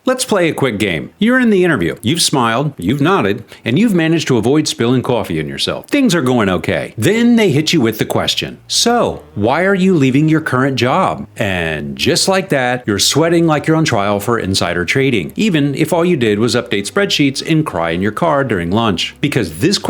Let's play a quick game. You're in the interview. You've smiled, you've nodded, and you've managed to avoid spilling coffee on yourself. Things are going okay. Then they hit you with the question, so, why are you leaving your current job? And just like that, you're sweating like you're on trial for insider trading, even if all you did was update spreadsheets and cry in your car during lunch. Because this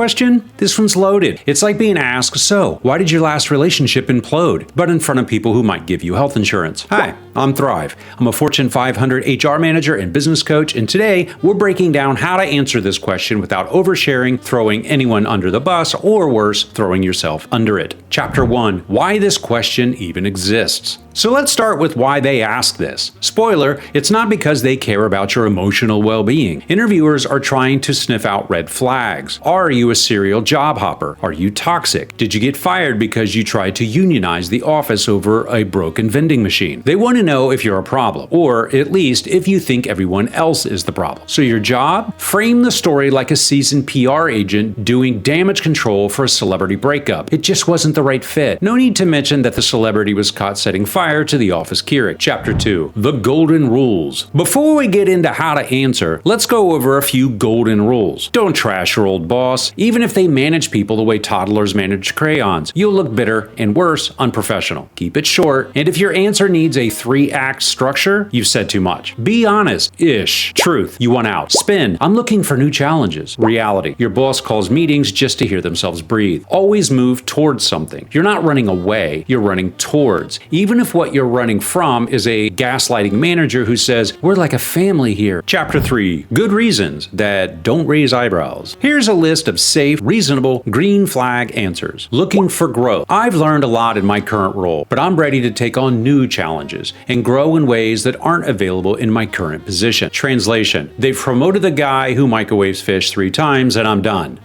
one's loaded. It's like being asked, so, why did your last relationship implode? But in front of people who might give you health insurance. Hi, I'm Thrive. I'm a Fortune 500 HR manager and business coach, and today we're breaking down how to answer this question without oversharing, throwing anyone under the bus, or worse, throwing yourself under it. Chapter 1, why this question even exists. So let's start with why they ask this. Spoiler, it's not because they care about your emotional well-being. Interviewers are trying to sniff out red flags. Are you a serial job hopper? Are you toxic? Did you get fired because you tried to unionize the office over a broken vending machine? They want to know if you're a problem, or at least if you think everyone else is the problem. So your job? Frame the story like a seasoned PR agent doing damage control for a celebrity breakup. It just wasn't the right fit. No need to mention that the celebrity was caught setting fire to the office Keurig. Chapter 2, the golden rules. Before we get into how to answer, let's go over a few golden rules. Don't trash your old boss, even if they manage people the way toddlers manage crayons. You'll look bitter and worse, unprofessional. Keep it short, and if your answer needs a 3-act structure, you've said too much. Be honest-ish. Truth, you want out. Spin, I'm looking for new challenges. Reality, your boss calls meetings just to hear themselves breathe. Always move towards something. You're not running away, you're running towards. Even if what you're running from is a gaslighting manager who says, we're like a family here. Chapter 3, good reasons that don't raise eyebrows. Here's a list of safe, reasonable, green flag answers. Looking for growth. I've learned a lot in my current role, but I'm ready to take on new challenges and grow in ways that aren't available in my current position. Translation, they've promoted the guy who microwaves fish 3 times and I'm done.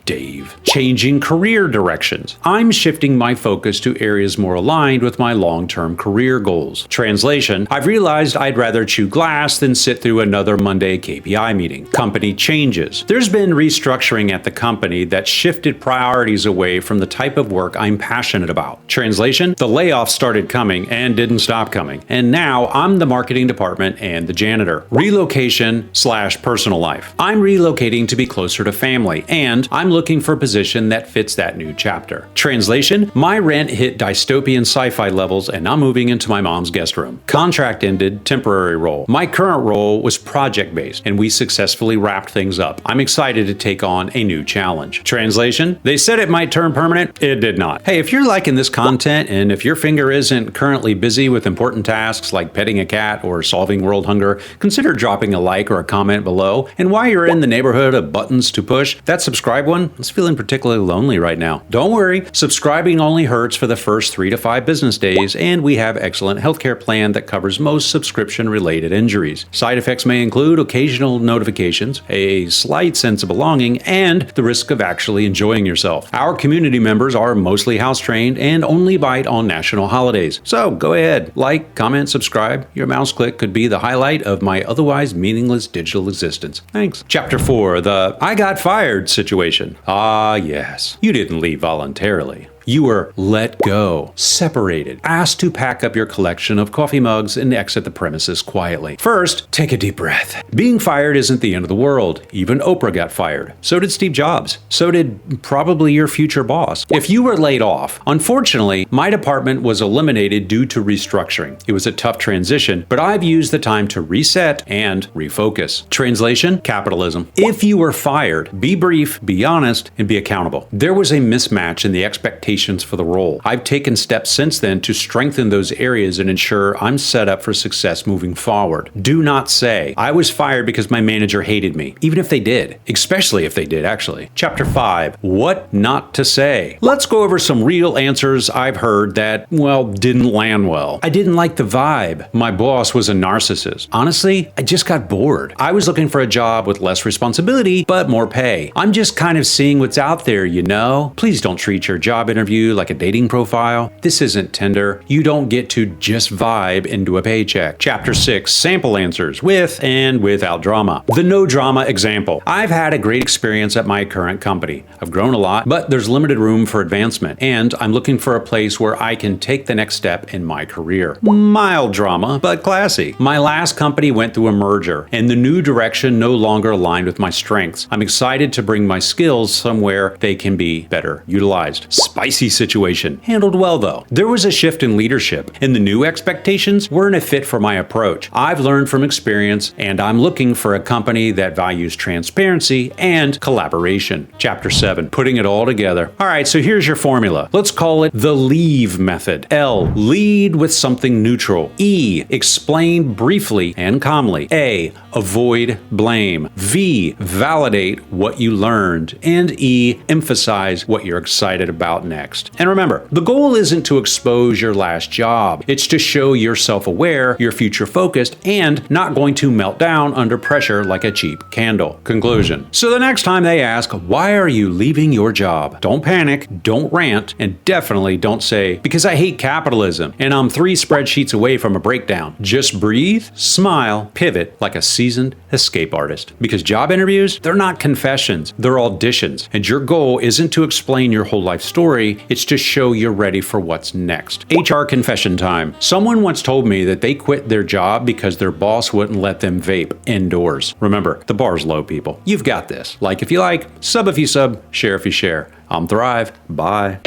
Dave. Changing career directions. I'm shifting my focus to areas more aligned with my long-term career goals. Translation, I've realized I'd rather chew glass than sit through another Monday KPI meeting. Company changes. There's been restructuring at the company that shifted priorities away from the type of work I'm passionate about. Translation, the layoffs started coming and didn't stop coming. And now I'm the marketing department and the janitor. Relocation/personal life. I'm relocating to be closer to family, and I'm looking for a position that fits that new chapter. Translation, my rent hit dystopian sci-fi levels and I'm moving into my mom's guest room. Contract ended, temporary role. My current role was project-based and we successfully wrapped things up. I'm excited to take on a new challenge. Translation, they said it might turn permanent, it did not. Hey, if you're liking this content and if your finger isn't currently busy with important tasks like petting a cat or solving world hunger, consider dropping a like or a comment below. And while you're in the neighborhood of buttons to push, that subscribe one is feeling particularly lonely right now. Don't worry, subscribing only hurts for the first 3 to 5 business days, and we have excellent healthcare plan that covers most subscription-related injuries. Side effects may include occasional notifications, a slight sense of belonging, and the risk of actually enjoying yourself. Our community members are mostly house-trained and only bite on national holidays. So go ahead, like, comment, subscribe. Your mouse click could be the highlight of my otherwise meaningless digital existence. Thanks. Chapter 4, the I got fired situation. Ah, yes. You didn't leave voluntarily. You were let go, separated, asked to pack up your collection of coffee mugs and exit the premises quietly. First, take a deep breath. Being fired isn't the end of the world. Even Oprah got fired. So did Steve Jobs. So did probably your future boss. If you were laid off, unfortunately, my department was eliminated due to restructuring. It was a tough transition, but I've used the time to reset and refocus. Translation, capitalism. If you were fired, be brief, be honest, and be accountable. There was a mismatch in the expectations for the role. I've taken steps since then to strengthen those areas and ensure I'm set up for success moving forward. Do not say, I was fired because my manager hated me, even if they did, especially if they did actually. Chapter 5, what not to say. Let's go over some real answers I've heard that, well, didn't land well. I didn't like the vibe. My boss was a narcissist. Honestly, I just got bored. I was looking for a job with less responsibility, but more pay. I'm just kind of seeing what's out there, you know? Please don't treat your job interview interview like a dating profile? This isn't Tinder. You don't get to just vibe into a paycheck. Chapter 6, sample answers with and without drama. The no drama example. I've had a great experience at my current company. I've grown a lot, but there's limited room for advancement, and I'm looking for a place where I can take the next step in my career. Mild drama, but classy. My last company went through a merger, and the new direction no longer aligned with my strengths. I'm excited to bring my skills somewhere they can be better utilized. Spicy situation. Handled well though. There was a shift in leadership, and the new expectations weren't a fit for my approach. I've learned from experience, and I'm looking for a company that values transparency and collaboration. Chapter 7, putting it all together. All right, so here's your formula. Let's call it the leave method. L, lead with something neutral. E, explain briefly and calmly. A, avoid blame. V, validate what you learned. And E, emphasize what you're excited about next. And remember, the goal isn't to expose your last job. It's to show you're self-aware, you're future-focused, and not going to melt down under pressure like a cheap candle. Conclusion. So the next time they ask, why are you leaving your job? Don't panic, don't rant, and definitely don't say, because I hate capitalism and I'm 3 spreadsheets away from a breakdown. Just breathe, smile, pivot like a seasoned escape artist. Because job interviews, they're not confessions, they're auditions. And your goal isn't to explain your whole life story, it's to show you're ready for what's next. HR confession time. Someone once told me that they quit their job because their boss wouldn't let them vape indoors. Remember, the bar's low, people. You've got this. Like if you like, sub if you sub, share if you share. I'm Thrive. Bye.